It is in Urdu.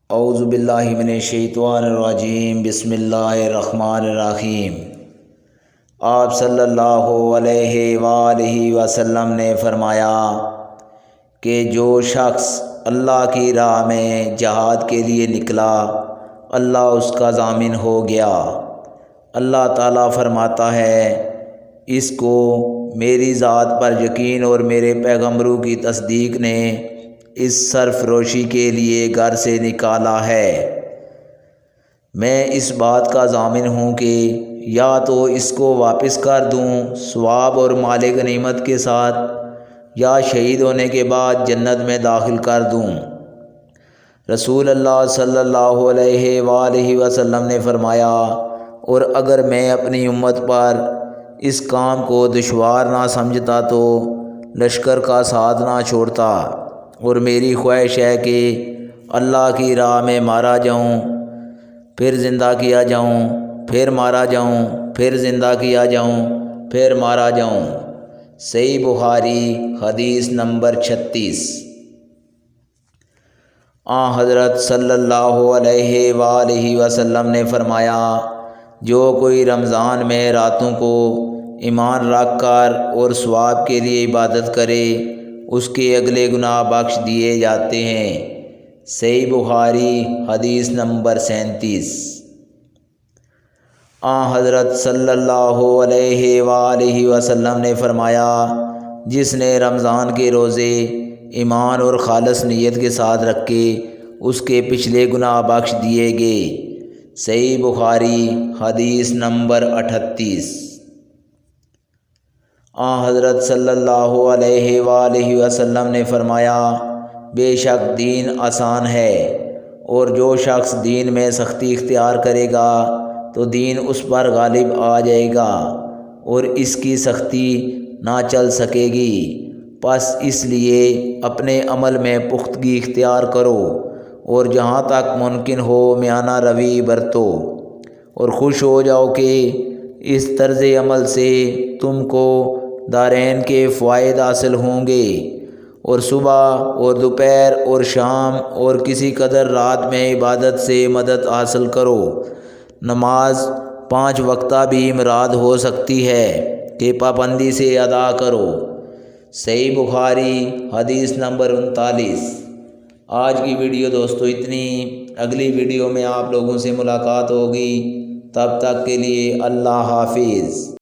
اعوذ باللہ من الشیطان الرجیم، بسم اللہ الرحمن الرحیم۔ آپ صلی اللہ علیہ وآلہ وسلم نے فرمایا کہ جو شخص اللہ کی راہ میں جہاد کے لیے نکلا، اللہ اس کا ضامن ہو گیا۔ اللہ تعالیٰ فرماتا ہے، اس کو میری ذات پر یقین اور میرے پیغمبروں کی تصدیق نے اس سرفروشی کے لیے گھر سے نکالا ہے۔ میں اس بات کا ضامن ہوں کہ یا تو اس کو واپس کر دوں ثواب اور مال غنیمت کے ساتھ، یا شہید ہونے کے بعد جنت میں داخل کر دوں۔ رسول اللہ صلی اللہ علیہ وآلہ وسلم نے فرمایا، اور اگر میں اپنی امت پر اس کام کو دشوار نہ سمجھتا تو لشکر کا ساتھ نہ چھوڑتا، اور میری خواہش ہے کہ اللہ کی راہ میں مارا جاؤں، پھر زندہ کیا جاؤں، پھر مارا جاؤں، پھر زندہ کیا جاؤں، پھر مارا جاؤں۔ صحیح بخاری حدیث نمبر 36۔ حضرت صلی اللہ علیہ وآلہ وسلم نے فرمایا، جو کوئی رمضان میں راتوں کو ایمان رکھ کر اور ثواب کے لیے عبادت کرے، اس کے اگلے گناہ بخش دیے جاتے ہیں۔ صحیح بخاری حدیث نمبر 37۔ حضرت صلی اللہ علیہ وآلہ وسلم نے فرمایا، جس نے رمضان کے روزے ایمان اور خالص نیت کے ساتھ رکھے، اس کے پچھلے گناہ بخش دیے گئے۔ صحیح بخاری حدیث نمبر 38۔ حضرت صلی اللہ علیہ وآلہ وسلم نے فرمایا، بے شک دین آسان ہے، اور جو شخص دین میں سختی اختیار کرے گا تو دین اس پر غالب آ جائے گا، اور اس کی سختی نہ چل سکے گی۔ پس اس لیے اپنے عمل میں پختگی اختیار کرو، اور جہاں تک ممکن ہو میانہ روی برتو، اور خوش ہو جاؤ کہ اس طرز عمل سے تم کو دارین کے فوائد حاصل ہوں گے، اور صبح اور دوپہر اور شام اور کسی قدر رات میں عبادت سے مدد حاصل کرو۔ نماز 5 وقتہ بھی مراد ہو سکتی ہے کہ پابندی سے ادا کرو۔ صحیح بخاری حدیث نمبر 39۔ آج کی ویڈیو دوستو اتنی، اگلی ویڈیو میں آپ لوگوں سے ملاقات ہوگی، تب تک کے لیے اللہ حافظ۔